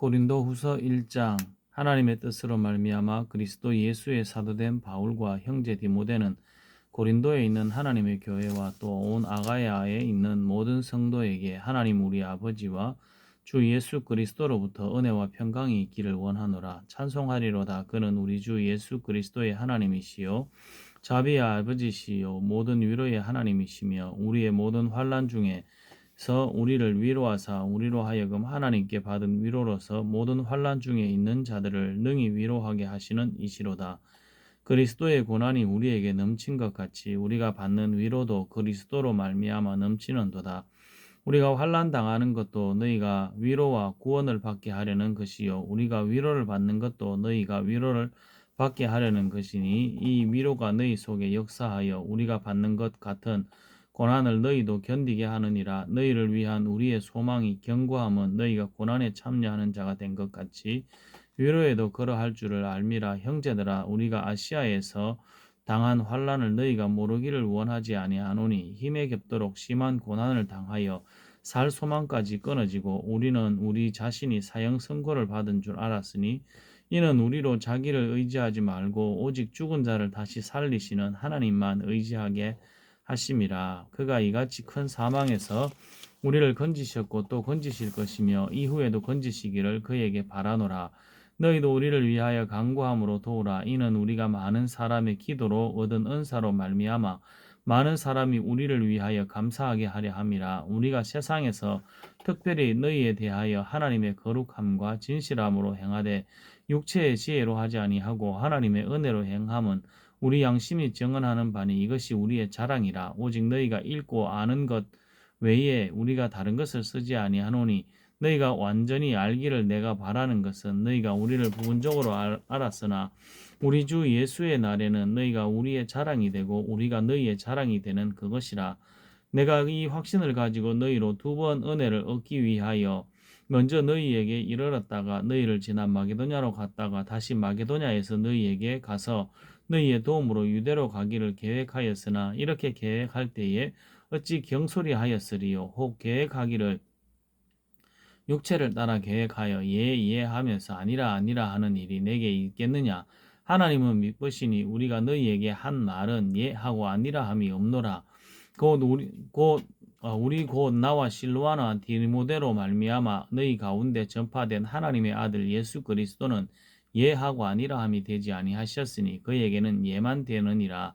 고린도후서 1장. 하나님의 뜻으로 말미암아 그리스도 예수의 사도된 바울과 형제 디모데는 고린도에 있는 하나님의 교회와 또 온 아가야에 있는 모든 성도에게 하나님 우리 아버지와 주 예수 그리스도로부터 은혜와 평강이 있기를 원하노라. 찬송하리로다. 그는 우리 주 예수 그리스도의 하나님이시요 자비의 아버지시요 모든 위로의 하나님이시며 우리의 모든 환난 중에서 우리를 위로하사 우리로 하여금 하나님께 받은 위로로서 모든 환난 중에 있는 자들을 능히 위로하게 하시는 이시로다. 그리스도의 고난이 우리에게 넘친 것 같이 우리가 받는 위로도 그리스도로 말미암아 넘치는도다. 우리가 환난 당하는 것도 너희가 위로와 구원을 받게 하려는 것이요 우리가 위로를 받는 것도 너희가 위로를 받게 하려는 것이니 이 위로가 너희 속에 역사하여 우리가 받는 것 같은 고난을 너희도 견디게 하느니라. 너희를 위한 우리의 소망이 견고함은 너희가 고난에 참여하는 자가 된 것 같이 위로에도 그러할 줄을 알미라. 형제들아, 우리가 아시아에서 당한 환난을 너희가 모르기를 원하지 아니하노니 힘에 겹도록 심한 고난을 당하여 살 소망까지 끊어지고 우리는 우리 자신이 사형 선고를 받은 줄 알았으니 이는 우리로 자기를 의지하지 말고 오직 죽은 자를 다시 살리시는 하나님만 의지하게 하심이라. 그가 이같이 큰 사망에서 우리를 건지셨고 또 건지실 것이며 이후에도 건지시기를 그에게 바라노라. 너희도 우리를 위하여 간구함으로 도우라. 이는 우리가 많은 사람의 기도로 얻은 은사로 말미암아 많은 사람이 우리를 위하여 감사하게 하려 함이라. 우리가 세상에서 특별히 너희에 대하여 하나님의 거룩함과 진실함으로 행하되 육체의 지혜로 하지 아니하고 하나님의 은혜로 행함은 우리 양심이 증언하는 바니 이것이 우리의 자랑이라. 오직 너희가 읽고 아는 것 외에 우리가 다른 것을 쓰지 아니하노니 너희가 완전히 알기를 내가 바라는 것은 너희가 우리를 부분적으로 알았으나 우리 주 예수의 날에는 너희가 우리의 자랑이 되고 우리가 너희의 자랑이 되는 그것이라. 내가 이 확신을 가지고 너희로 두 번 은혜를 얻기 위하여 먼저 너희에게 이르렀다가 너희를 지나 마게도냐로 갔다가 다시 마게도냐에서 너희에게 가서 너희의 도움으로 유대로 가기를 계획하였으나 이렇게 계획할 때에 어찌 경솔이하였으리요. 혹 계획하기를 육체를 따라 계획하여 예 하면서 아니라 하는 일이 내게 있겠느냐. 하나님은 미쁘시니 우리가 너희에게 한 말은 예 하고 아니라 함이 없노라. 우리 곧 나와 실로아나 디모데로 말미암아 너희 가운데 전파된 하나님의 아들 예수 그리스도는 예 하고 아니라 함이 되지 아니하셨으니 그에게는 예만 되었느니라.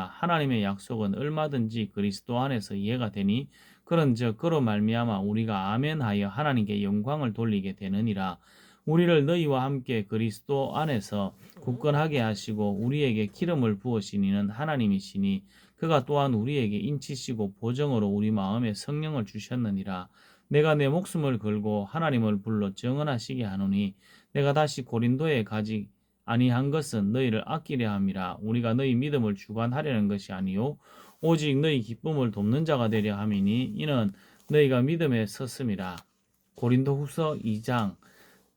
하나님의 약속은 얼마든지 그리스도 안에서 예가 되니 그런즉 그로 말미암아 우리가 아멘하여 하나님께 영광을 돌리게 되느니라. 우리를 너희와 함께 그리스도 안에서 굳건하게 하시고 우리에게 기름을 부으신 이는 하나님이시니 그가 또한 우리에게 인치시고 보정으로 우리 마음에 성령을 주셨느니라. 내가 내 목숨을 걸고 하나님을 불러 증언하시게 하노니 내가 다시 고린도에 가지 아니한 것은 너희를 아끼려 함이라. 우리가 너희 믿음을 주관하려는 것이 아니요 오직 너희 기쁨을 돕는 자가 되려 함이니 이는 너희가 믿음에 섰음이라. 고린도후서 2장.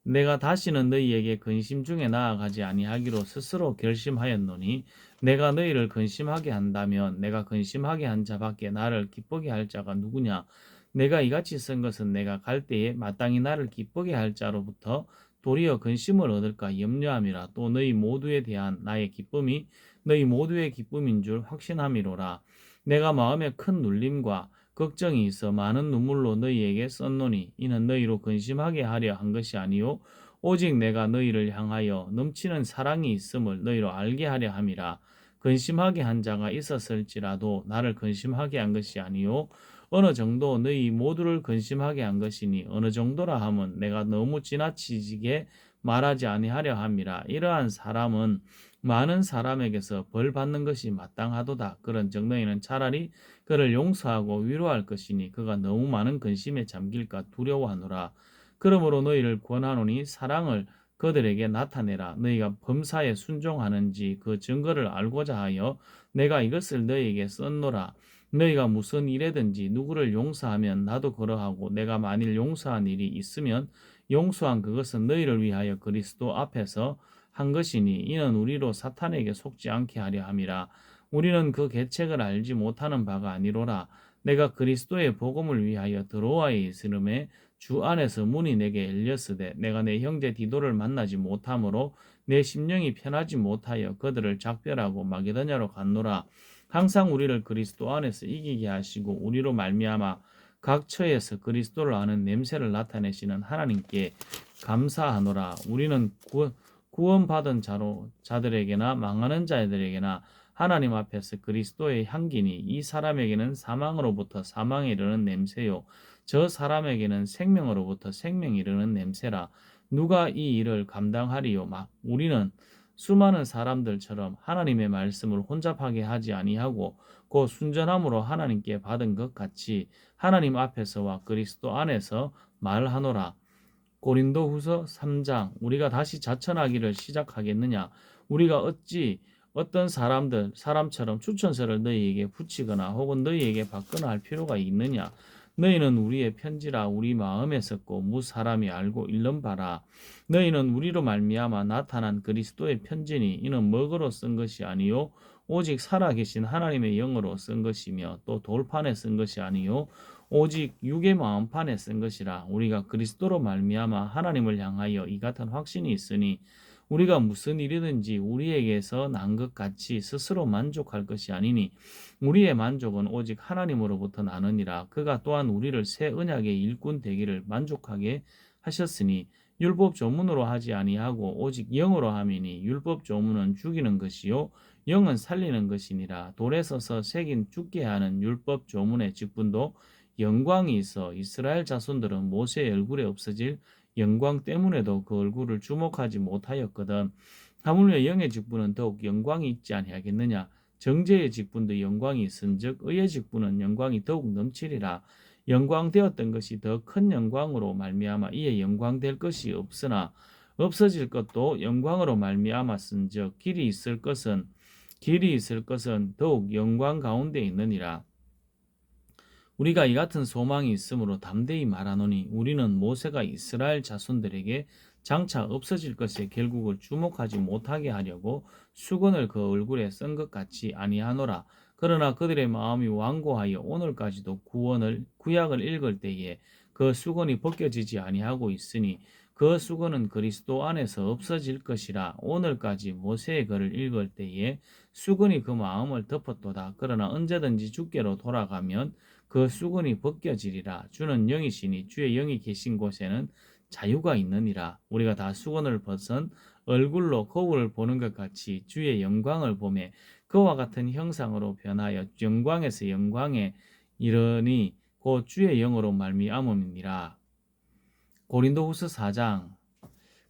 내가 다시는 너희에게 근심 중에 나아가지 아니하기로 스스로 결심하였노니 내가 너희를 근심하게 한다면 내가 근심하게 한 자밖에 나를 기쁘게 할 자가 누구냐. 내가 이같이 쓴 것은 내가 갈 때에 마땅히 나를 기쁘게 할 자로부터 도리어 근심을 얻을까 염려함이라. 또 너희 모두에 대한 나의 기쁨이 너희 모두의 기쁨인 줄 확신함이로라. 내가 마음에 큰 눌림과 걱정이 있어 많은 눈물로 너희에게 썼노니 이는 너희로 근심하게 하려 한 것이 아니요 오직 내가 너희를 향하여 넘치는 사랑이 있음을 너희로 알게 하려 함이라. 근심하게 한 자가 있었을지라도 나를 근심하게 한 것이 아니요 어느 정도 너희 모두를 근심하게 한 것이니 어느 정도라 함은 내가 너무 지나치게 말하지 아니하려 함이라. 이러한 사람은 많은 사람에게서 벌 받는 것이 마땅하도다. 그런즉 너희는 차라리 그를 용서하고 위로할 것이니 그가 너무 많은 근심에 잠길까 두려워하노라. 그러므로 너희를 권하노니 사랑을 그들에게 나타내라. 너희가 범사에 순종하는지 그 증거를 알고자 하여 내가 이것을 너희에게 썼노라. 너희가 무슨 일에든지 누구를 용서하면 나도 그러하고 내가 만일 용서한 일이 있으면 용서한 그것은 너희를 위하여 그리스도 앞에서 한 것이니 이는 우리로 사탄에게 속지 않게 하려 함이라. 우리는 그 계책을 알지 못하는 바가 아니로라. 내가 그리스도의 복음을 위하여 드로아에 있으름에 주 안에서 문이 내게 열렸으되 내가 내 형제 디도를 만나지 못하므로 내 심령이 편하지 못하여 그들을 작별하고 마게도냐로 갔노라. 항상 우리를 그리스도 안에서 이기게 하시고 우리로 말미암아 각 처에서 그리스도를 아는 냄새를 나타내시는 하나님께 감사하노라. 우리는 구원받은 자들에게나 망하는 자들에게나 하나님 앞에서 그리스도의 향기니 이 사람에게는 사망으로부터 사망에 이르는 냄새요 저 사람에게는 생명으로부터 생명에 이르는 냄새라. 누가 이 일을 감당하리요? 우리는 수많은 사람들처럼 하나님의 말씀을 혼잡하게 하지 아니하고 그 순전함으로 하나님께 받은 것 같이 하나님 앞에서와 그리스도 안에서 말하노라. 고린도후서 3장. 우리가 다시 자천하기를 시작하겠느냐? 우리가 어찌 어떤 사람처럼 추천서를 너희에게 붙이거나 혹은 너희에게 받거나 할 필요가 있느냐? 너희는 우리의 편지라 우리 마음에 섰고 무 사람이 알고 읽는 바라. 너희는 우리로 말미암아 나타난 그리스도의 편지니 이는 먹으로 쓴 것이 아니요 오직 살아계신 하나님의 영으로 쓴 것이며 또 돌판에 쓴 것이 아니요 오직 육의 마음판에 쓴 것이라. 우리가 그리스도로 말미암아 하나님을 향하여 이 같은 확신이 있으니 우리가 무슨 일이든지 우리에게서 난 것 같이 스스로 만족할 것이 아니니 우리의 만족은 오직 하나님으로부터 나느니라. 그가 또한 우리를 새 언약의 일꾼 되기를 만족하게 하셨으니 율법 조문으로 하지 아니하고 오직 영으로 함이니 율법 조문은 죽이는 것이요 영은 살리는 것이니라. 돌에 서서 새긴 죽게 하는 율법 조문의 직분도 영광이 있어 이스라엘 자손들은 모세의 얼굴에 없어질 영광 때문에도 그 얼굴을 주목하지 못하였거든. 하물며 영의 직분은 더욱 영광이 있지 아니하겠느냐? 정죄의 직분도 영광이 있은즉 의의 직분은 영광이 더욱 넘치리라. 영광되었던 것이 더 큰 영광으로 말미암아 이에 영광될 것이 없으나 없어질 것도 영광으로 말미암았은즉 길이 있을 것은 더욱 영광 가운데 있느니라. 우리가 이 같은 소망이 있으므로 담대히 말하노니 우리는 모세가 이스라엘 자손들에게 장차 없어질 것에 결국을 주목하지 못하게 하려고 수건을 그 얼굴에 쓴 것 같이 아니하노라. 그러나 그들의 마음이 완고하여 오늘까지도 구약을 읽을 때에 그 수건이 벗겨지지 아니하고 있으니 그 수건은 그리스도 안에서 없어질 것이라. 오늘까지 모세의 글을 읽을 때에 수건이 그 마음을 덮었도다. 그러나 언제든지 주께로 돌아가면 그 수건이 벗겨지리라. 주는 영이시니 주의 영이 계신 곳에는 자유가 있느니라. 우리가 다 수건을 벗은 얼굴로 거울을 보는 것 같이 주의 영광을 보매 그와 같은 형상으로 변하여 영광에서 영광에 이르니 곧 주의 영으로 말미암음이니라. 고린도후서 4장.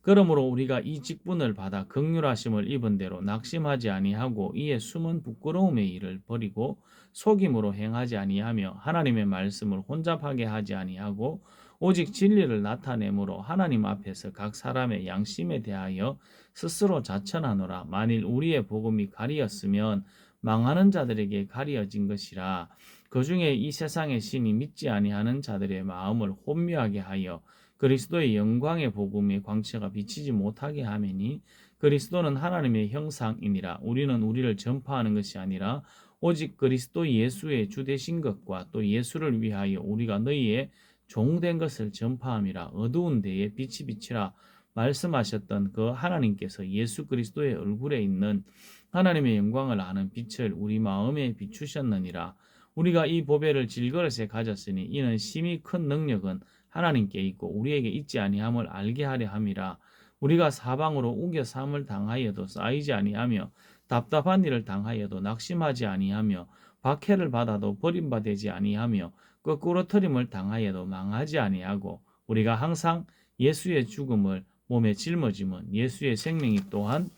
그러므로 우리가 이 직분을 받아 긍휼하심을 입은 대로 낙심하지 아니하고 이에 숨은 부끄러움의 일을 버리고 속임으로 행하지 아니하며 하나님의 말씀을 혼잡하게 하지 아니하고 오직 진리를 나타내므로 하나님 앞에서 각 사람의 양심에 대하여 스스로 자천하노라. 만일 우리의 복음이 가리었으면 망하는 자들에게 가리어진 것이라. 그 중에 이 세상의 신이 믿지 아니하는 자들의 마음을 혼미하게 하여 그리스도의 영광의 복음의 광채가 비치지 못하게 하매니 그리스도는 하나님의 형상이니라. 우리는 우리를 전파하는 것이 아니라 오직 그리스도 예수의 주 되신 것과 또 예수를 위하여 우리가 너희의 종된 것을 전파함이라. 어두운 데에 빛이 비치라 말씀하셨던 그 하나님께서 예수 그리스도의 얼굴에 있는 하나님의 영광을 아는 빛을 우리 마음에 비추셨느니라. 우리가 이 보배를 질그릇에 가졌으니 이는 심히 큰 능력은 하나님께 있고 우리에게 있지 아니함을 알게 하려 함이라. 우리가 사방으로 우겨 삼을 당하여도 쌓이지 아니하며 답답한 일을 당하여도 낙심하지 아니하며 박해를 받아도 버림받지 아니하며 거꾸로 트림을 당하여도 망하지 아니하고 우리가 항상 예수의 죽음을 몸에 짊어짐은 예수의 생명이 또한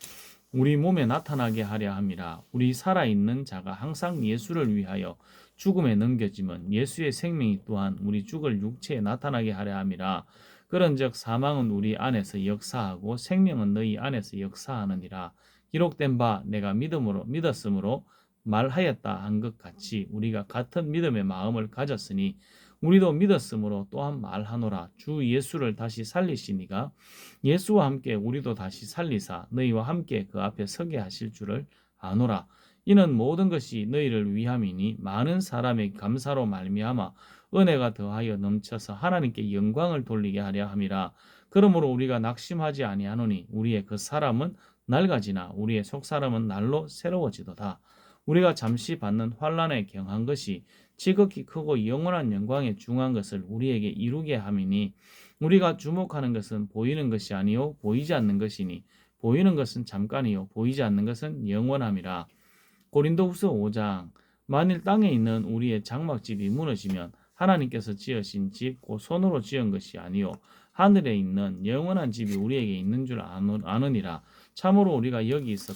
우리 몸에 나타나게 하려 함이라. 우리 살아있는 자가 항상 예수를 위하여 죽음에 넘겨짐은 예수의 생명이 또한 우리 죽을 육체에 나타나게 하려 함이라. 그런즉 사망은 우리 안에서 역사하고 생명은 너희 안에서 역사하느니라. 기록된 바 내가 믿었으므로 말하였다 한 것 같이 우리가 같은 믿음의 마음을 가졌으니 우리도 믿었으므로 또한 말하노라. 주 예수를 다시 살리시니가 예수와 함께 우리도 다시 살리사 너희와 함께 그 앞에 서게 하실 줄을 아노라. 이는 모든 것이 너희를 위함이니 많은 사람의 감사로 말미암아 은혜가 더하여 넘쳐서 하나님께 영광을 돌리게 하려 함이라. 그러므로 우리가 낙심하지 아니하노니 우리의 그 사람은 낡아지나 우리의 속사람은 날로 새로워지도다. 우리가 잠시 받는 환난에 경한 것이 지극히 크고 영원한 영광에 중한 것을 우리에게 이루게 함이니 우리가 주목하는 것은 보이는 것이 아니요 보이지 않는 것이니 보이는 것은 잠깐이요 보이지 않는 것은 영원함이라. 고린도후서 5장. 만일 땅에 있는 우리의 장막집이 무너지면 하나님께서 지으신 집 곧 손으로 지은 것이 아니요 하늘에 있는 영원한 집이 우리에게 있는 줄 아느니라. 참으로 우리가 여기 있어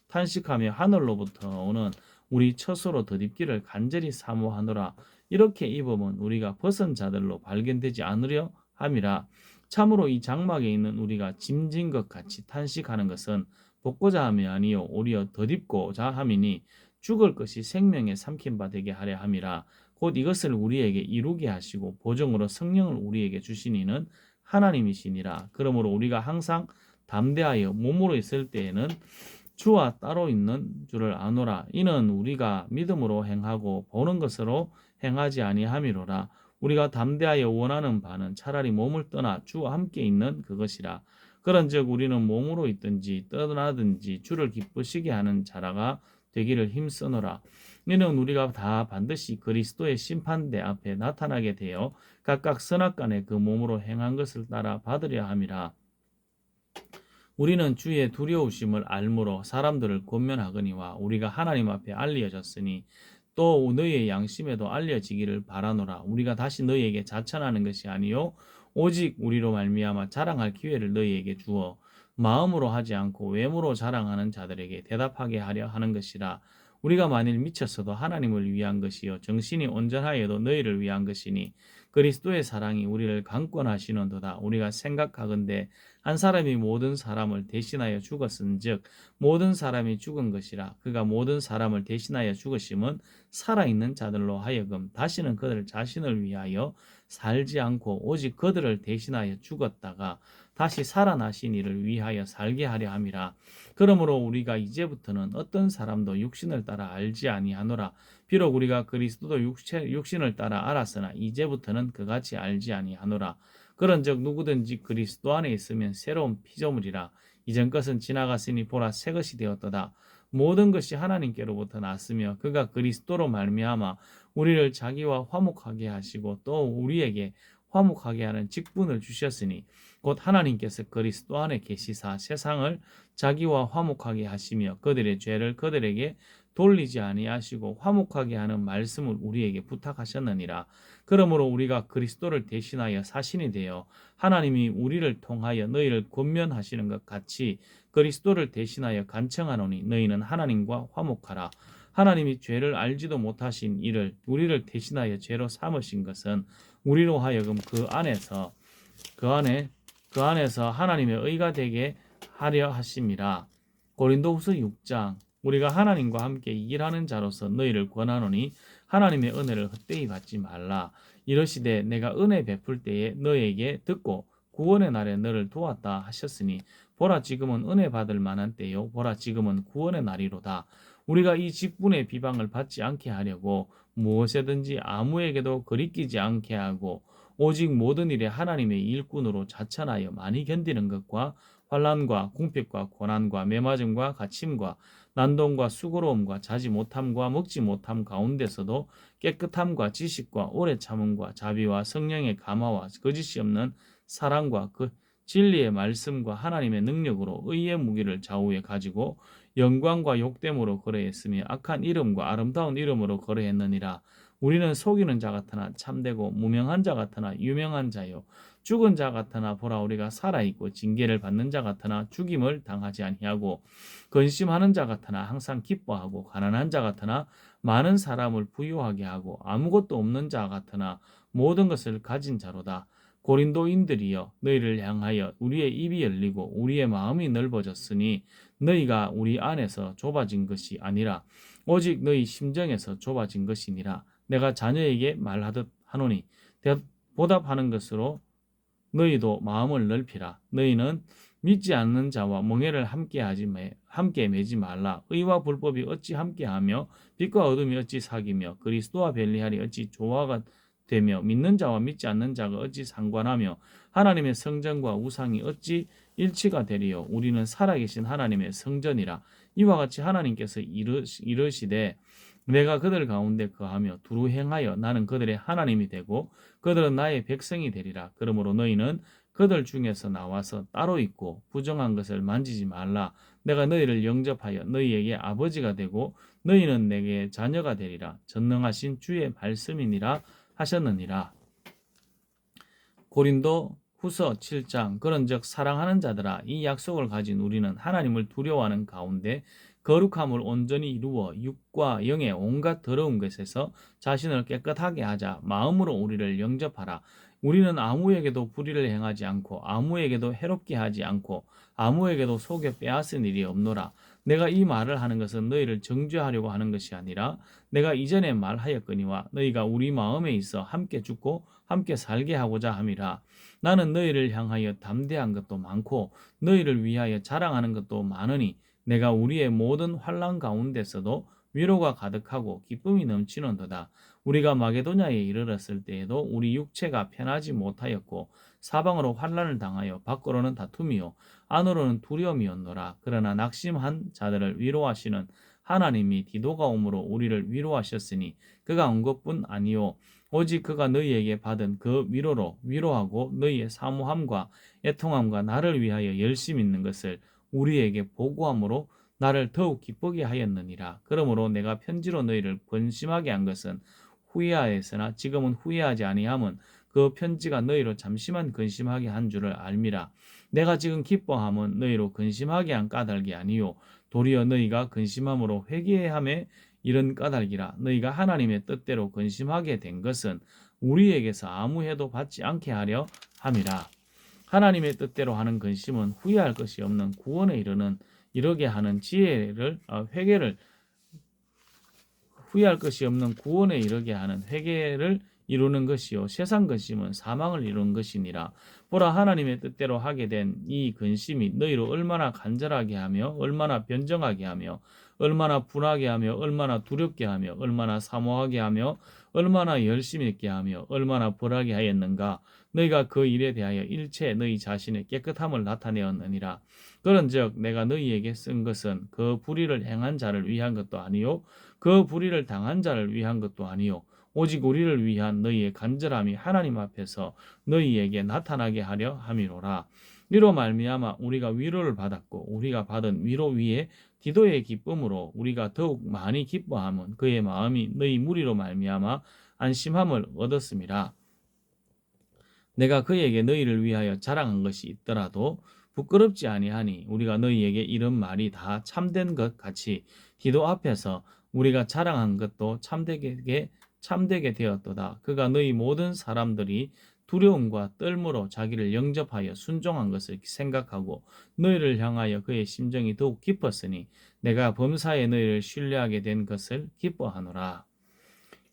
탄식하며 하늘로부터 오는 우리 처소로 덧입기를 간절히 사모하노라. 이렇게 입으면 우리가 벗은 자들로 발견되지 않으려 함이라. 참으로 이 장막에 있는 우리가 짐진 것 같이 탄식하는 것은 벗고자 함이 아니요 오히려 덧입고자 함이니 죽을 것이 생명에 삼킨 바 되게 하려 함이라. 곧 이것을 우리에게 이루게 하시고 보정으로 성령을 우리에게 주시니는 하나님이시니라. 그러므로 우리가 항상 담대하여 몸으로 있을 때에는 주와 따로 있는 줄을 아노라. 이는 우리가 믿음으로 행하고 보는 것으로 행하지 아니함이로라. 우리가 담대하여 원하는 바는 차라리 몸을 떠나 주와 함께 있는 그것이라. 그런즉 우리는 몸으로 있든지 떠나든지 주를 기쁘시게 하는 자라가 되기를 힘쓰노라. 이는 우리가 다 반드시 그리스도의 심판대 앞에 나타나게 되어 각각 선악간에 그 몸으로 행한 것을 따라 받으려 함이라. 우리는 주의 두려우심을 알므로 사람들을 권면하거니와 우리가 하나님 앞에 알려졌으니 또 너희의 양심에도 알려지기를 바라노라. 우리가 다시 너희에게 자천하는 것이 아니요 오직 우리로 말미암아 자랑할 기회를 너희에게 주어 마음으로 하지 않고 외모로 자랑하는 자들에게 대답하게 하려 하는 것이라. 우리가 만일 미쳤어도 하나님을 위한 것이요 정신이 온전하여도 너희를 위한 것이니 그리스도의 사랑이 우리를 강권하시는도다. 우리가 생각하건대 한 사람이 모든 사람을 대신하여 죽었은즉 모든 사람이 죽은 것이라. 그가 모든 사람을 대신하여 죽으심은 살아있는 자들로 하여금 다시는 그들 자신을 위하여 살지 않고 오직 그들을 대신하여 죽었다가 다시 살아나신 이를 위하여 살게 하려 함이라. 그러므로 우리가 이제부터는 어떤 사람도 육신을 따라 알지 아니하노라. 비록 우리가 그리스도도 육신을 따라 알았으나 이제부터는 그같이 알지 아니하노라. 그런즉 누구든지 그리스도 안에 있으면 새로운 피조물이라. 이전 것은 지나갔으니 보라 새 것이 되었도다. 모든 것이 하나님께로부터 났으며 그가 그리스도로 말미암아 우리를 자기와 화목하게 하시고 또 우리에게 화목하게 하는 직분을 주셨으니 곧 하나님께서 그리스도 안에 계시사 세상을 자기와 화목하게 하시며 그들의 죄를 그들에게 돌리지 아니하시고 화목하게 하는 말씀을 우리에게 부탁하셨느니라. 그러므로 우리가 그리스도를 대신하여 사신이 되어 하나님이 우리를 통하여 너희를 권면하시는 것 같이 그리스도를 대신하여 간청하노니 너희는 하나님과 화목하라. 하나님이 죄를 알지도 못하신 이를 우리를 대신하여 죄로 삼으신 것은 우리로 하여금 그 안에서 하나님의 의가 되게 하려 하심이라. 고린도후서 6장. 우리가 하나님과 함께 일하는 자로서 너희를 권하노니 하나님의 은혜를 헛되이 받지 말라. 이러시되 내가 은혜 베풀 때에 너희에게 듣고 구원의 날에 너를 도왔다 하셨으니 보라 지금은 은혜 받을 만한 때요 보라 지금은 구원의 날이로다. 우리가 이 직분의 비방을 받지 않게 하려고 무엇에든지 아무에게도 거리끼지 않게 하고 오직 모든 일에 하나님의 일꾼으로 자천하여 많이 견디는 것과 환난과 궁핍과 고난과 매맞음과 갇힘과 난동과 수고로움과 자지 못함과 먹지 못함 가운데서도 깨끗함과 지식과 오래 참음과 자비와 성령의 감화와 거짓이 없는 사랑과 그 진리의 말씀과 하나님의 능력으로 의의 무기를 좌우에 가지고 영광과 욕됨으로 거래했으며 악한 이름과 아름다운 이름으로 거래했느니라. 우리는 속이는 자 같으나 참되고 무명한 자 같으나 유명한 자요 죽은 자 같으나 보라 우리가 살아있고 징계를 받는 자 같으나 죽임을 당하지 아니하고 근심하는 자 같으나 항상 기뻐하고 가난한 자 같으나 많은 사람을 부유하게 하고 아무것도 없는 자 같으나 모든 것을 가진 자로다. 고린도인들이여 너희를 향하여 우리의 입이 열리고 우리의 마음이 넓어졌으니 너희가 우리 안에서 좁아진 것이 아니라 오직 너희 심정에서 좁아진 것이니라. 내가 자녀에게 말하듯 하노니 보답하는 것으로 너희도 마음을 넓히라. 너희는 믿지 않는 자와 멍에를 함께 매지 말라. 의와 불법이 어찌 함께하며 빛과 어둠이 어찌 사귀며 그리스도와 변리하리 어찌 되며 믿는 자와 믿지 않는 자가 어찌 상관하며 하나님의 성전과 우상이 어찌 일치가 되리요. 우리는 살아계신 하나님의 성전이라. 이와 같이 하나님께서 이르시되 내가 그들 가운데 거하며 두루 행하여 나는 그들의 하나님이 되고 그들은 나의 백성이 되리라. 그러므로 너희는 그들 중에서 나와서 따로 있고 부정한 것을 만지지 말라. 내가 너희를 영접하여 너희에게 아버지가 되고 너희는 내게 자녀가 되리라. 전능하신 주의 말씀이니라 하셨느니라. 고린도 후서 7장. 그런즉 사랑하는 자들아, 이 약속을 가진 우리는 하나님을 두려워하는 가운데 거룩함을 온전히 이루어 육과 영의 온갖 더러운 것에서 자신을 깨끗하게 하자. 마음으로 우리를 영접하라. 우리는 아무에게도 불의를 행하지 않고 아무에게도 해롭게 하지 않고 아무에게도 속여 빼앗은 일이 없노라. 내가 이 말을 하는 것은 너희를 정죄하려고 하는 것이 아니라 내가 이전에 말하였거니와 너희가 우리 마음에 있어 함께 죽고 함께 살게 하고자 함이라. 나는 너희를 향하여 담대한 것도 많고 너희를 위하여 자랑하는 것도 많으니 내가 우리의 모든 환난 가운데서도 위로가 가득하고 기쁨이 넘치는도다. 우리가 마게도냐에 이르렀을 때에도 우리 육체가 편하지 못하였고 사방으로 환난을 당하여 밖으로는 다툼이요 안으로는 두려움이었노라. 그러나 낙심한 자들을 위로하시는 하나님이 디도가 오므로 우리를 위로하셨으니 그가 온 것뿐 아니요 오직 그가 너희에게 받은 그 위로로 위로하고 너희의 사모함과 애통함과 나를 위하여 열심 있는 것을 우리에게 보고함으로 나를 더욱 기쁘게 하였느니라. 그러므로 내가 편지로 너희를 근심하게 한 것은 후회하였으나 지금은 후회하지 아니함은 그 편지가 너희로 잠시만 근심하게 한 줄을 알미라. 내가 지금 기뻐함은 너희로 근심하게 한 까닭이 아니요 도리어 너희가 근심함으로 회개함에 이런 까닭이라. 너희가 하나님의 뜻대로 근심하게 된 것은 우리에게서 아무 해도 받지 않게 하려 함이라. 하나님의 뜻대로 하는 근심은 후회할 것이 없는 구원에 이르게 하는 회개를 후회할 것이 없는 구원에 이르게 하는 회개를 이루는 것이요 세상 근심은 사망을 이루는 것이니라. 보라, 하나님의 뜻대로 하게 된 이 근심이 너희로 얼마나 간절하게 하며 얼마나 변정하게 하며 얼마나 분하게 하며 얼마나 두렵게 하며 얼마나 사모하게 하며 얼마나 열심히 있게 하며 얼마나 벌하게 하였는가. 너희가 그 일에 대하여 일체 너희 자신의 깨끗함을 나타내었느니라. 그런즉 내가 너희에게 쓴 것은 그 불의를 행한 자를 위한 것도 아니요 그 불의를 당한 자를 위한 것도 아니요 오직 우리를 위한 너희의 간절함이 하나님 앞에서 너희에게 나타나게 하려 함이로라. 이로 말미암아 우리가 위로를 받았고 우리가 받은 위로 위에 디도의 기쁨으로 우리가 더욱 많이 기뻐함은 그의 마음이 너희 무리로 말미암아 안심함을 얻었음이라. 내가 그에게 너희를 위하여 자랑한 것이 있더라도 부끄럽지 아니하니 우리가 너희에게 이런 말이 다 참된 것 같이 디도 앞에서 우리가 자랑한 것도 참되게 되었도다. 그가 너희 모든 사람들이 두려움과 떨므로 자기를 영접하여 순종한 것을 생각하고 너희를 향하여 그의 심정이 더욱 깊었으니 내가 범사에 너희를 신뢰하게 된 것을 기뻐하노라.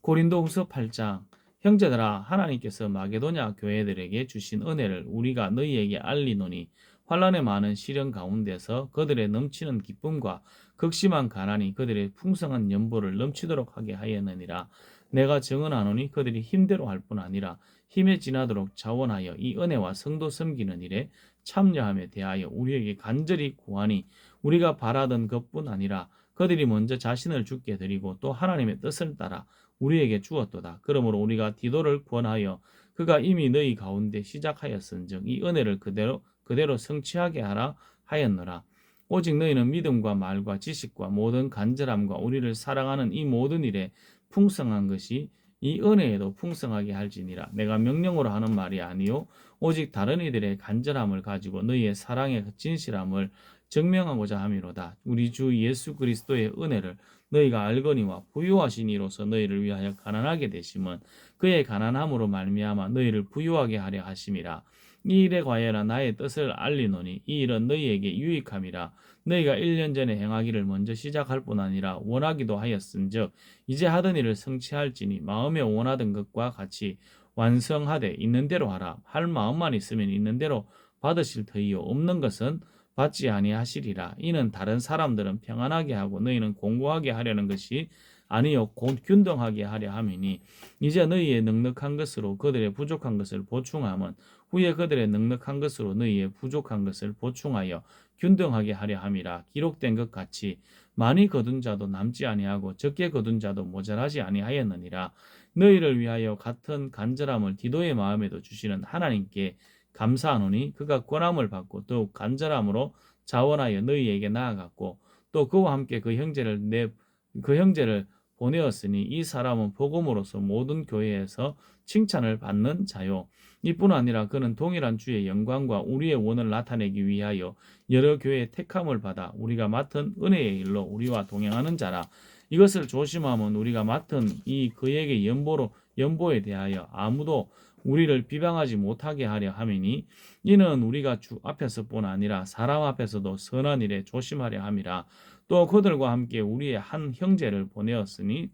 고린도후서 8장. 형제들아, 하나님께서 마게도냐 교회들에게 주신 은혜를 우리가 너희에게 알리노니 환난의 많은 시련 가운데서 그들의 넘치는 기쁨과 극심한 가난이 그들의 풍성한 연보를 넘치도록 하게 하였느니라. 내가 증언하노니 그들이 힘대로 할 뿐 아니라 힘에 지나도록 자원하여 이 은혜와 성도 섬기는 일에 참여함에 대하여 우리에게 간절히 구하니 우리가 바라던 것뿐 아니라 그들이 먼저 자신을 주께 드리고 또 하나님의 뜻을 따라 우리에게 주었도다. 그러므로 우리가 디도를 권하여 그가 이미 너희 가운데 시작하였은즉 이 은혜를 그대로 성취하게 하라 하였노라. 오직 너희는 믿음과 말과 지식과 모든 간절함과 우리를 사랑하는 이 모든 일에 풍성한 것이 이 은혜에도 풍성하게 할지니라. 내가 명령으로 하는 말이 아니요 오직 다른 이들의 간절함을 가지고 너희의 사랑의 진실함을 증명하고자 함이로다. 우리 주 예수 그리스도의 은혜를 너희가 알거니와 부유하신 이로서 너희를 위하여 가난하게 되심은 그의 가난함으로 말미암아 너희를 부유하게 하려 하심이라. 이 일에 관하여 나의 뜻을 알리노니 이 일은 너희에게 유익함이라. 너희가 1년 전에 행하기를 먼저 시작할 뿐 아니라 원하기도 하였은즉 이제 하던 일을 성취할지니 마음에 원하던 것과 같이 완성하되 있는 대로 하라. 할 마음만 있으면 있는 대로 받으실 터이요 없는 것은 받지 아니하시리라. 이는 다른 사람들은 평안하게 하고 너희는 공고하게 하려는 것이 아니요 곧 균등하게 하려 함이니 이제 너희의 넉넉한 것으로 그들의 부족한 것을 보충함은 후에 그들의 넉넉한 것으로 너희의 부족한 것을 보충하여 균등하게 하려 함이라. 기록된 것 같이 많이 거둔 자도 남지 아니하고 적게 거둔 자도 모자라지 아니하였느니라. 너희를 위하여 같은 간절함을 디도의 마음에도 주시는 하나님께 감사하노니 그가 권함을 받고 더욱 간절함으로 자원하여 너희에게 나아갔고 또 그와 함께 그 형제를 보내었으니 이 사람은 복음으로서 모든 교회에서 칭찬을 받는 자요. 이뿐 아니라 그는 동일한 주의 영광과 우리의 원을 나타내기 위하여 여러 교회의 택함을 받아 우리가 맡은 은혜의 일로 우리와 동행하는 자라. 이것을 조심하면 우리가 맡은 이 그에게 연보에 대하여 아무도 우리를 비방하지 못하게 하려 함이니 이는 우리가 주 앞에서뿐 아니라 사람 앞에서도 선한 일에 조심하려 함이라. 또 그들과 함께 우리의 한 형제를 보내었노니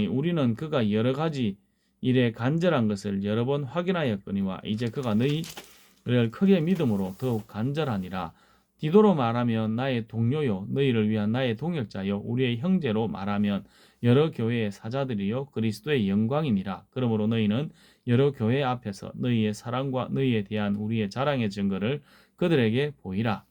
우리는 그가 여러 가지 일에 간절한 것을 여러 번 확인하였거니와 이제 그가 너희를 크게 믿음으로 더욱 간절하니라. 디도로 말하면 나의 동료요 너희를 위한 나의 동역자요 우리의 형제로 말하면 여러 교회의 사자들이요 그리스도의 영광이니라. 그러므로 너희는 여러 교회 앞에서 너희의 사랑과 너희에 대한 우리의 자랑의 증거를 그들에게 보이라.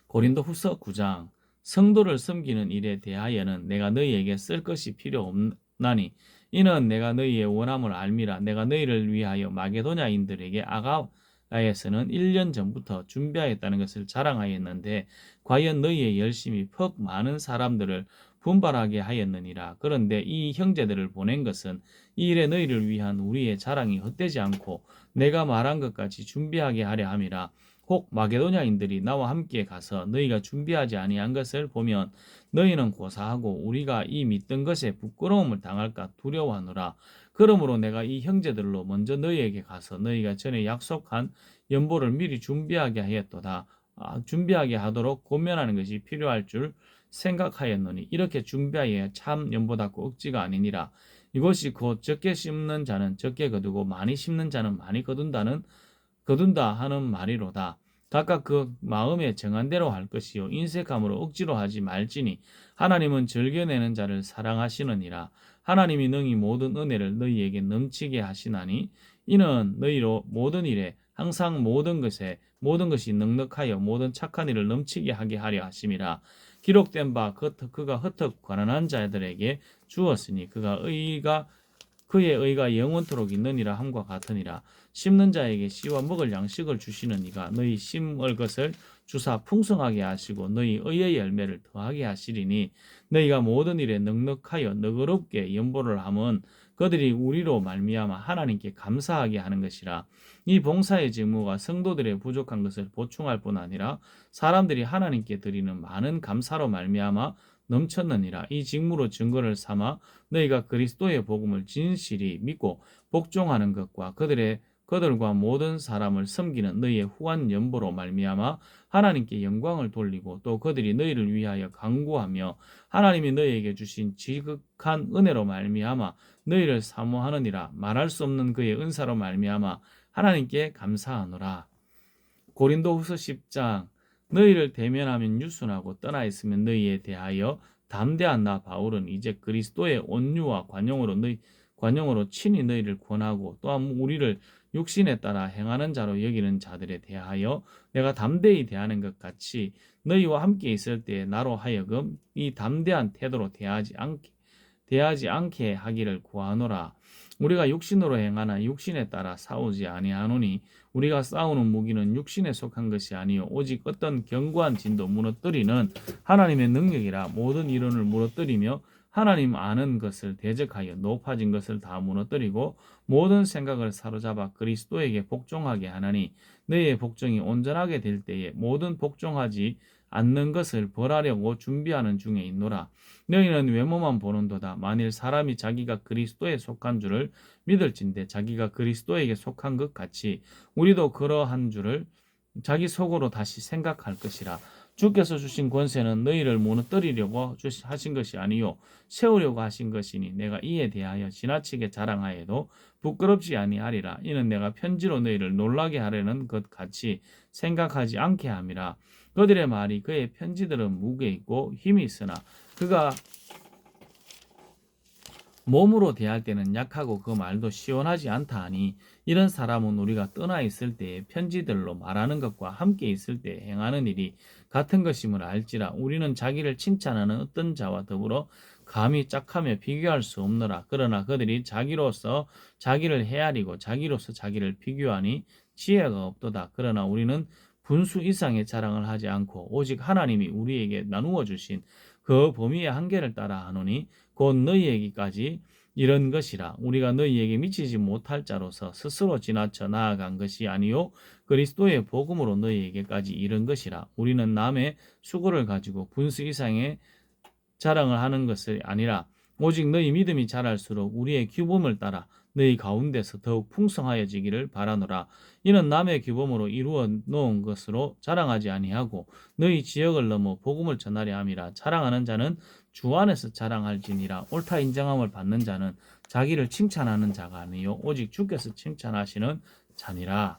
고린도 후서 9장. 성도를 섬기는 일에 대하여는 내가 너희에게 쓸 것이 필요 없나니 이는 내가 너희의 원함을 알미라. 내가 너희를 위하여 마게도냐인들에게 아가야에서는 1년 전부터 준비하였다는 것을 자랑하였는데 과연 너희의 열심이 퍽 많은 사람들을 분발하게 하였느니라. 그런데 이 형제들을 보낸 것은 이 일에 너희를 위한 우리의 자랑이 헛되지 않고 내가 말한 것까지 준비하게 하려 함이라. 혹 마게도냐인들이 나와 함께 가서 너희가 준비하지 아니한 것을 보면 너희는 고사하고 우리가 이 믿던 것에 부끄러움을 당할까 두려워하노라. 그러므로 내가 이 형제들로 먼저 너희에게 가서 너희가 전에 약속한 연보를 미리 준비하게 하였도다. 준비하게 하도록 고면하는 것이 필요할 줄 생각하였노니 이렇게 준비하여야 참 연보답고 억지가 아니니라. 이것이 곧 적게 심는 자는 적게 거두고 많이 심는 자는 많이 거둔다 하는 말이로다. 각각 그 마음에 정한 대로 할 것이요 인색함으로 억지로 하지 말지니 하나님은 즐겨내는 자를 사랑하시느니라. 하나님이 능히 모든 은혜를 너희에게 넘치게 하시나니 이는 너희로 모든 일에 항상 모든 것이 넉넉하여 모든 착한 일을 넘치게 하게 하려 하심이라. 기록된 바 그가 흩어 가난한 자들에게 주었으니 그의 의가 영원토록 있느니라 함과 같으니라. 심는 자에게 씨와 먹을 양식을 주시는 이가 너희 심을 것을 주사 풍성하게 하시고 너희 의의 열매를 더하게 하시리니 너희가 모든 일에 넉넉하여 너그럽게 연보를 함은 그들이 우리로 말미암아 하나님께 감사하게 하는 것이라. 이 봉사의 직무가 성도들의 부족한 것을 보충할 뿐 아니라 사람들이 하나님께 드리는 많은 감사로 말미암아 넘쳤느니라. 이 직무로 증거를 삼아 너희가 그리스도의 복음을 진실히 믿고 복종하는 것과 그들과 모든 사람을 섬기는 너희의 후한 연보로 말미암아 하나님께 영광을 돌리고 또 그들이 너희를 위하여 간구하며 하나님이 너희에게 주신 지극한 은혜로 말미암아 너희를 사모하느니라. 말할 수 없는 그의 은사로 말미암아 하나님께 감사하노라. 고린도후서 10장. 너희를 대면하면 유순하고 떠나 있으면 너희에 대하여 담대한 나 바울은 이제 그리스도의 온유와 관용으로 친히 너희를 권하고 또한 우리를 육신에 따라 행하는 자로 여기는 자들에 대하여 내가 담대히 대하는 것 같이 너희와 함께 있을 때에 나로 하여금 이 담대한 태도로 대하지 않게 하기를 구하노라. 우리가 육신으로 행하나 육신에 따라 싸우지 아니하노니 우리가 싸우는 무기는 육신에 속한 것이 아니요 오직 어떤 견고한 진도 무너뜨리는 하나님의 능력이라. 모든 이론을 무너뜨리며 하나님 아는 것을 대적하여 높아진 것을 다 무너뜨리고 모든 생각을 사로잡아 그리스도에게 복종하게 하나니 너희의 복종이 온전하게 될 때에 모든 복종하지 않는 것을 벌하려고 준비하는 중에 있노라. 너희는 외모만 보는도다. 만일 사람이 자기가 그리스도에 속한 줄을 믿을진대 자기가 그리스도에게 속한 것 같이 우리도 그러한 줄을 자기 속으로 다시 생각할 것이라. 주께서 주신 권세는 너희를 무너뜨리려고 하신 것이 아니요 세우려고 하신 것이니 내가 이에 대하여 지나치게 자랑하여도 부끄럽지 아니하리라. 이는 내가 편지로 너희를 놀라게 하려는 것 같이 생각하지 않게 함이라. 그들의 말이 그의 편지들은 무게 있고 힘이 있으나 그가 몸으로 대할 때는 약하고 그 말도 시원하지 않다 하니 이런 사람은 우리가 떠나 있을 때의 편지들로 말하는 것과 함께 있을 때 행하는 일이 같은 것임을 알지라. 우리는 자기를 칭찬하는 어떤 자와 더불어 감히 짝하며 비교할 수 없노라. 그러나 그들이 자기로서 자기를 헤아리고 자기로서 자기를 비교하니 지혜가 없도다. 그러나 우리는 분수 이상의 자랑을 하지 않고 오직 하나님이 우리에게 나누어 주신 그 범위의 한계를 따라 하노니 곧 너희에게까지 이런 것이라. 우리가 너희에게 미치지 못할 자로서 스스로 지나쳐 나아간 것이 아니요 그리스도의 복음으로 너희에게까지 이른 것이라. 우리는 남의 수고를 가지고 분수 이상의 자랑을 하는 것이 아니라 오직 너희 믿음이 자랄수록 우리의 규범을 따라 너희 가운데서 더욱 풍성하여지기를 바라노라. 이는 남의 규범으로 이루어 놓은 것으로 자랑하지 아니하고 너희 지역을 넘어 복음을 전하려 함이라. 자랑하는 자는 주 안에서 자랑할지니라. 옳다 인정함을 받는 자는 자기를 칭찬하는 자가 아니요 오직 주께서 칭찬하시는 자니라.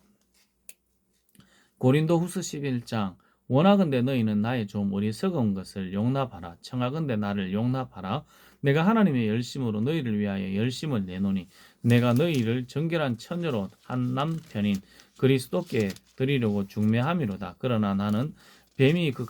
고린도후서 11장. 원하건대 너희는 나의 좀 어리석은 것을 용납하라. 청하건대 나를 용납하라. 내가 하나님의 열심으로 너희를 위하여 열심을 내노니 내가 너희를 정결한 처녀로 한 남편인 그리스도께 드리려고 중매함이로다. 그러나 나는 뱀이 그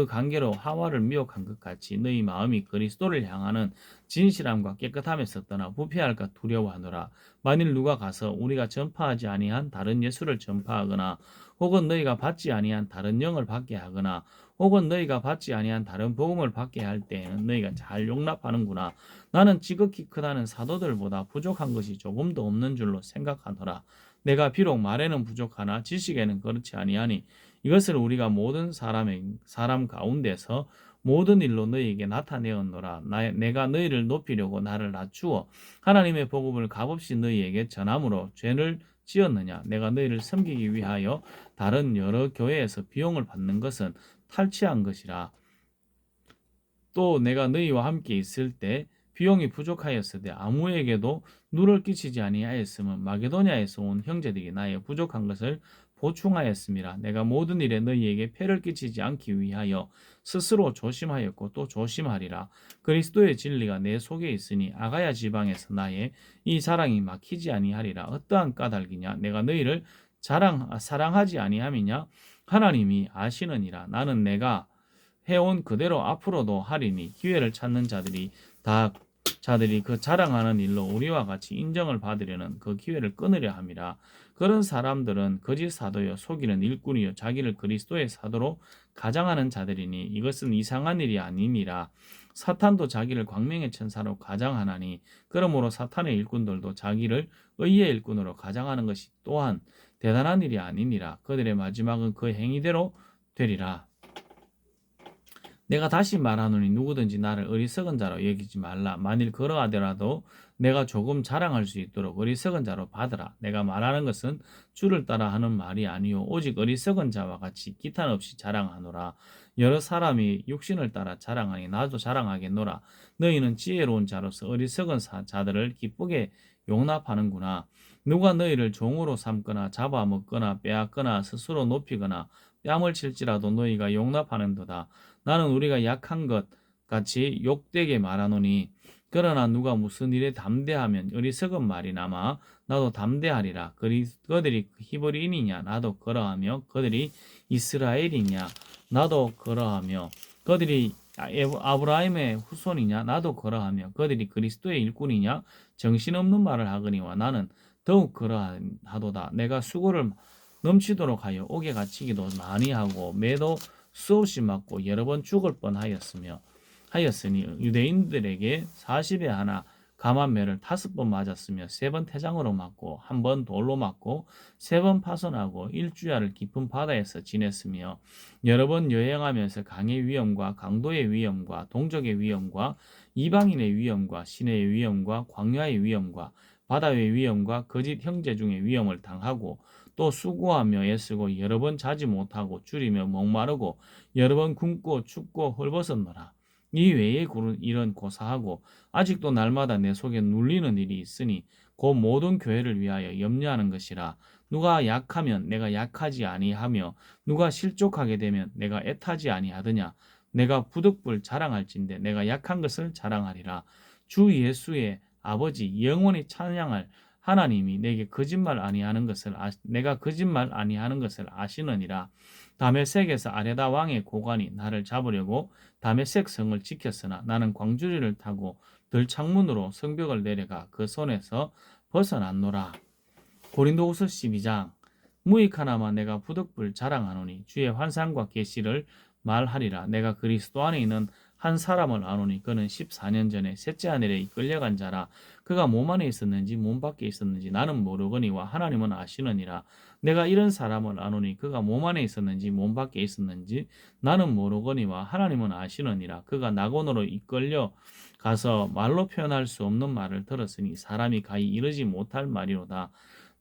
관계로 하와를 미혹한 것 같이 너희 마음이 그리스도를 향하는 진실함과 깨끗함에서 떠나 부패할까 두려워하노라. 만일 누가 가서 우리가 전파하지 아니한 다른 예수를 전파하거나 혹은 너희가 받지 아니한 다른 영을 받게 하거나 혹은 너희가 받지 아니한 다른 복음을 받게 할 때에는 너희가 잘 용납하는구나. 나는 지극히 크다는 사도들보다 부족한 것이 조금도 없는 줄로 생각하노라. 내가 비록 말에는 부족하나 지식에는 그렇지 아니하니 이것을 우리가 모든 사람 가운데서 모든 일로 너희에게 나타내었노라. 내가 너희를 높이려고 나를 낮추어 하나님의 복음을 값없이 너희에게 전함으로 죄를 지었느냐. 내가 너희를 섬기기 위하여 다른 여러 교회에서 비용을 받는 것은 탈취한 것이라. 또 내가 너희와 함께 있을 때 비용이 부족하였으되 아무에게도 누를 끼치지 아니하였으면 마게도냐에서 온 형제들이 나의 부족한 것을 보충하였음이라. 내가 모든 일에 너희에게 폐를 끼치지 않기 위하여 스스로 조심하였고 또 조심하리라. 그리스도의 진리가 내 속에 있으니 아가야 지방에서 나의 이 자랑이 막히지 아니하리라. 어떠한 까닭이냐? 내가 너희를 사랑하지 아니함이냐? 하나님이 아시느니라. 나는 내가 해온 그대로 앞으로도 하리니 기회를 찾는 자들이 그 자랑하는 일로 우리와 같이 인정을 받으려는 그 기회를 끊으려 함이라. 그런 사람들은 거짓 사도여 속이는 일꾼이요 자기를 그리스도의 사도로 가장하는 자들이니 이것은 이상한 일이 아니니라. 사탄도 자기를 광명의 천사로 가장하나니 그러므로 사탄의 일꾼들도 자기를 의의 일꾼으로 가장하는 것이 또한 대단한 일이 아니니라. 그들의 마지막은 그 행위대로 되리라. 내가 다시 말하노니 누구든지 나를 어리석은 자로 여기지 말라. 만일 그러하더라도 내가 조금 자랑할 수 있도록 어리석은 자로 받으라. 내가 말하는 것은 주를 따라 하는 말이 아니요 오직 어리석은 자와 같이 기탄 없이 자랑하노라. 여러 사람이 육신을 따라 자랑하니 나도 자랑하겠노라. 너희는 지혜로운 자로서 어리석은 자들을 기쁘게 용납하는구나. 누가 너희를 종으로 삼거나 잡아먹거나 빼앗거나 스스로 높이거나 뺨을 칠지라도 너희가 용납하는도다. 나는 우리가 약한 것 같이 욕되게 말하노니 그러나 누가 무슨 일에 담대하면 어리석은 말이나마 나도 담대하리라. 그들이 히브리인이냐 나도 그러하며 그들이 이스라엘이냐 나도 그러하며 그들이 아브라함의 후손이냐 나도 그러하며 그들이 그리스도의 일꾼이냐 정신없는 말을 하거니와 나는 더욱 그러하도다. 내가 수고를 넘치도록 하여 옥에 갇히기도 많이 하고 매도 수없이 맞고 여러 번 죽을 뻔하였으니 유대인들에게 40에 하나 감한매를 5번 맞았으며 3번 태장으로 맞고 1번 돌로 맞고 3번 파손하고 일주야를 깊은 바다에서 지냈으며 여러 번 여행하면서 강의 위험과 강도의 위험과 동족의 위험과 이방인의 위험과 시내의 위험과 광야의 위험과 바다의 위험과 거짓 형제 중의 위험을 당하고 또 수고하며 애쓰고 여러 번 자지 못하고 줄이며 목마르고 여러 번 굶고 춥고 헐벗었노라. 이 외에 일은 고사하고 아직도 날마다 내 속에 눌리는 일이 있으니 곧 모든 교회를 위하여 염려하는 것이라. 누가 약하면 내가 약하지 아니하며 누가 실족하게 되면 내가 애타지 아니하더냐. 내가 부득불 자랑할진대 내가 약한 것을 자랑하리라. 주 예수의 아버지 영원히 찬양할 하나님이 내게 거짓말 아니하는 것을 내가 거짓말 아니하는 것을 아시느니라. 다메섹에서 아레다 왕의 고관이 나를 잡으려고 다메섹 성을 지켰으나 나는 광주리를 타고 들창문으로 성벽을 내려가 그 손에서 벗어났노라. 고린도후서 12장. 무익하나마 내가 부득불 자랑하노니 주의 환상과 계시를 말하리라. 내가 그리스도 안에 있는 한 사람을 아노니 그는 14년 전에 셋째 아내에 끌려간 자라. 그가 몸 안에 있었는지 몸 밖에 있었는지 나는 모르거니와 하나님은 아시느니라. 내가 이런 사람을 아노니 그가 몸 안에 있었는지 몸 밖에 있었는지 나는 모르거니와 하나님은 아시느니라. 그가 낙원으로 이끌려 가서 말로 표현할 수 없는 말을 들었으니 사람이 가히 이르지 못할 말이로다.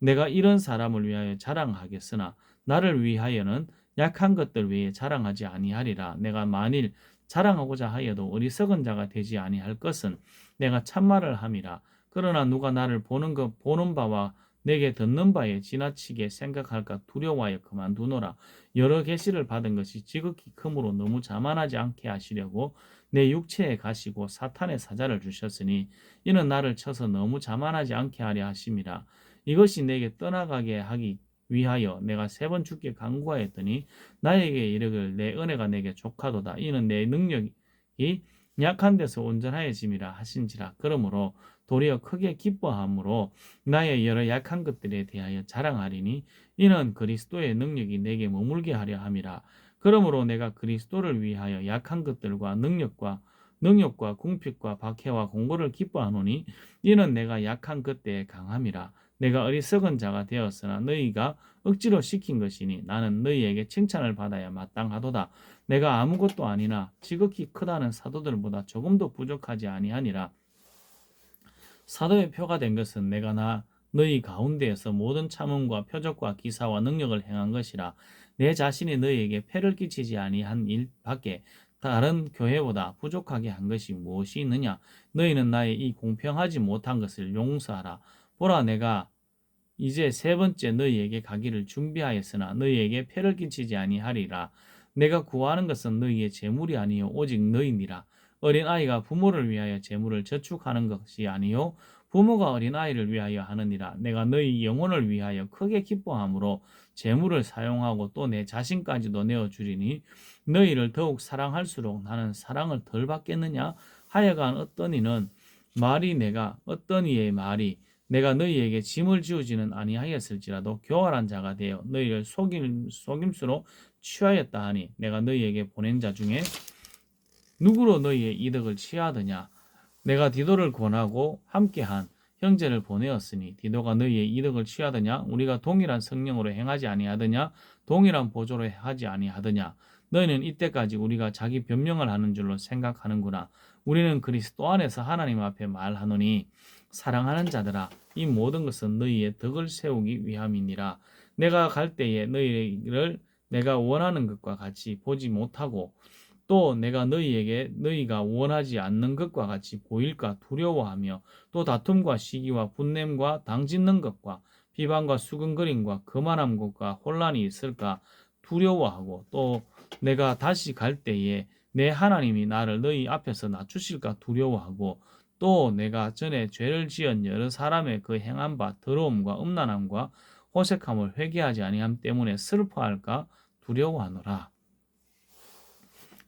내가 이런 사람을 위하여 자랑하겠으나 나를 위하여는 약한 것들 외에 자랑하지 아니하리라. 내가 만일 자랑하고자 하여도 어리석은 자가 되지 아니할 것은 내가 참말을 함이라. 그러나 누가 나를 보는 바와 내게 듣는 바에 지나치게 생각할까 두려워하여 그만두노라. 여러 계시를 받은 것이 지극히 크므로 너무 자만하지 않게 하시려고 내 육체에 가시고 사탄의 사자를 주셨으니 이는 나를 쳐서 너무 자만하지 않게 하려 하심이라. 이것이 내게 떠나가게 하기 위하여 내가 3번 주께 간구하였더니 나에게 이르기를 내 은혜가 내게 족하도다. 이는 내 능력이 약한 데서 온전하여짐이라 하신지라. 그러므로 도리어 크게 기뻐함으로 나의 여러 약한 것들에 대하여 자랑하리니 이는 그리스도의 능력이 내게 머물게 하려 함이라. 그러므로 내가 그리스도를 위하여 약한 것들과 능력과 궁핍과 박해와 공고를 기뻐하노니 이는 내가 약한 그때에 강함이라. 내가 어리석은 자가 되었으나 너희가 억지로 시킨 것이니 나는 너희에게 칭찬을 받아야 마땅하도다. 내가 아무것도 아니나 지극히 크다는 사도들보다 조금도 부족하지 아니하니라. 사도의 표가 된 것은 내가 너희 가운데에서 모든 참음과 표적과 기사와 능력을 행한 것이라. 내 자신이 너희에게 폐를 끼치지 아니한 일 밖에 다른 교회보다 부족하게 한 것이 무엇이 있느냐? 너희는 나의 이 공평하지 못한 것을 용서하라. 보라, 내가 이제 3번째 너희에게 가기를 준비하였으나 너희에게 폐를 끼치지 아니하리라. 내가 구하는 것은 너희의 재물이 아니요 오직 너희니라. 어린아이가 부모를 위하여 재물을 저축하는 것이 아니요 부모가 어린아이를 위하여 하느니라. 내가 너희 영혼을 위하여 크게 기뻐함으로 재물을 사용하고 또 내 자신까지도 내어주리니 너희를 더욱 사랑할수록 나는 사랑을 덜 받겠느냐? 하여간 어떤 이의 말이 내가 너희에게 짐을 지우지는 아니하였을지라도 교활한 자가 되어 너희를 속임수로 취하였다 하니 내가 너희에게 보낸 자 중에 누구로 너희의 이득을 취하더냐? 내가 디도를 권하고 함께한 형제를 보내었으니 디도가 너희의 이득을 취하더냐? 우리가 동일한 성령으로 행하지 아니하더냐? 동일한 보조로 하지 아니하더냐? 너희는 이때까지 우리가 자기 변명을 하는 줄로 생각하는구나. 우리는 그리스도 안에서 하나님 앞에 말하노니 사랑하는 자들아, 이 모든 것은 너희의 덕을 세우기 위함이니라. 내가 갈 때에 너희를 내가 원하는 것과 같이 보지 못하고 또 내가 너희에게 너희가 원하지 않는 것과 같이 보일까 두려워하며 또 다툼과 시기와 분냄과 당짓는 것과 비방과 수근거림과 거만한 것과 혼란이 있을까 두려워하고 또 내가 다시 갈 때에 내 하나님이 나를 너희 앞에서 낮추실까 두려워하고 또 내가 전에 죄를 지은 여러 사람의 그 행한 바 더러움과 음란함과 호색함을 회개하지 아니함 때문에 슬퍼할까 두려워하노라.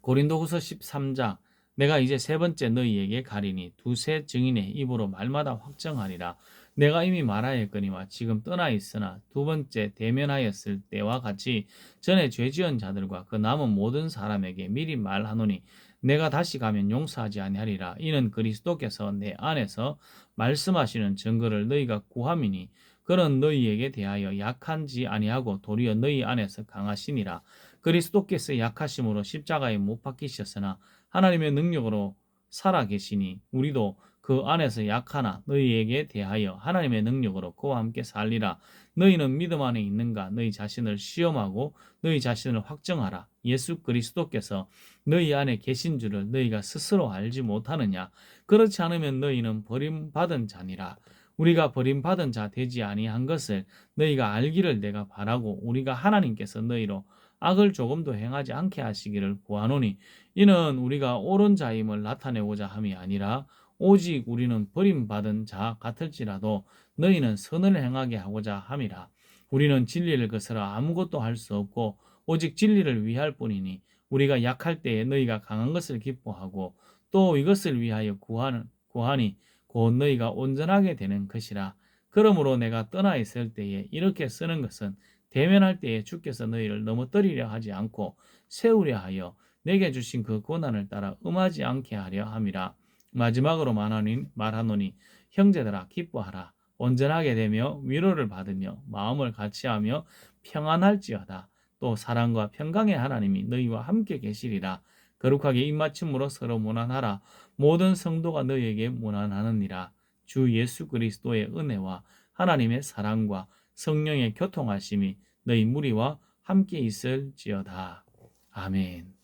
고린도후서 13장. 내가 이제 3번째 너희에게 가리니 두세 증인의 입으로 말마다 확정하리라. 내가 이미 말하였거니와 지금 떠나 있으나 2번째 대면하였을 때와 같이 전에 죄 지은 자들과 그 남은 모든 사람에게 미리 말하노니 내가 다시 가면 용서하지 아니하리라. 이는 그리스도께서 내 안에서 말씀하시는 증거를 너희가 구함이니 그는 너희에게 대하여 약한지 아니하고 도리어 너희 안에서 강하시니라. 그리스도께서 약하심으로 십자가에 못 박히셨으나 하나님의 능력으로 살아 계시니 우리도 그 안에서 약하나 너희에게 대하여 하나님의 능력으로 그와 함께 살리라. 너희는 믿음 안에 있는가? 너희 자신을 시험하고 너희 자신을 확정하라. 예수 그리스도께서 너희 안에 계신 줄을 너희가 스스로 알지 못하느냐? 그렇지 않으면 너희는 버림받은 자니라. 우리가 버림받은 자 되지 아니한 것을 너희가 알기를 내가 바라고 우리가 하나님께서 너희로 악을 조금도 행하지 않게 하시기를 구하노니 이는 우리가 옳은 자임을 나타내고자 함이 아니라 오직 우리는 버림받은 자 같을지라도 너희는 선을 행하게 하고자 함이라. 우리는 진리를 거스러 아무것도 할 수 없고 오직 진리를 위할 뿐이니 우리가 약할 때에 너희가 강한 것을 기뻐하고 또 이것을 위하여 구하니 곧 너희가 온전하게 되는 것이라. 그러므로 내가 떠나 있을 때에 이렇게 쓰는 것은 대면할 때에 주께서 너희를 넘어뜨리려 하지 않고 세우려 하여 내게 주신 그 고난을 따라 음하지 않게 하려 함이라. 마지막으로 말하노니 형제들아 기뻐하라. 온전하게 되며 위로를 받으며 마음을 같이하며 평안할지어다. 또 사랑과 평강의 하나님이 너희와 함께 계시리라. 거룩하게 입맞춤으로 서로 문안하라. 모든 성도가 너희에게 문안하느니라. 주 예수 그리스도의 은혜와 하나님의 사랑과 성령의 교통하심이 너희 무리와 함께 있을지어다. 아멘.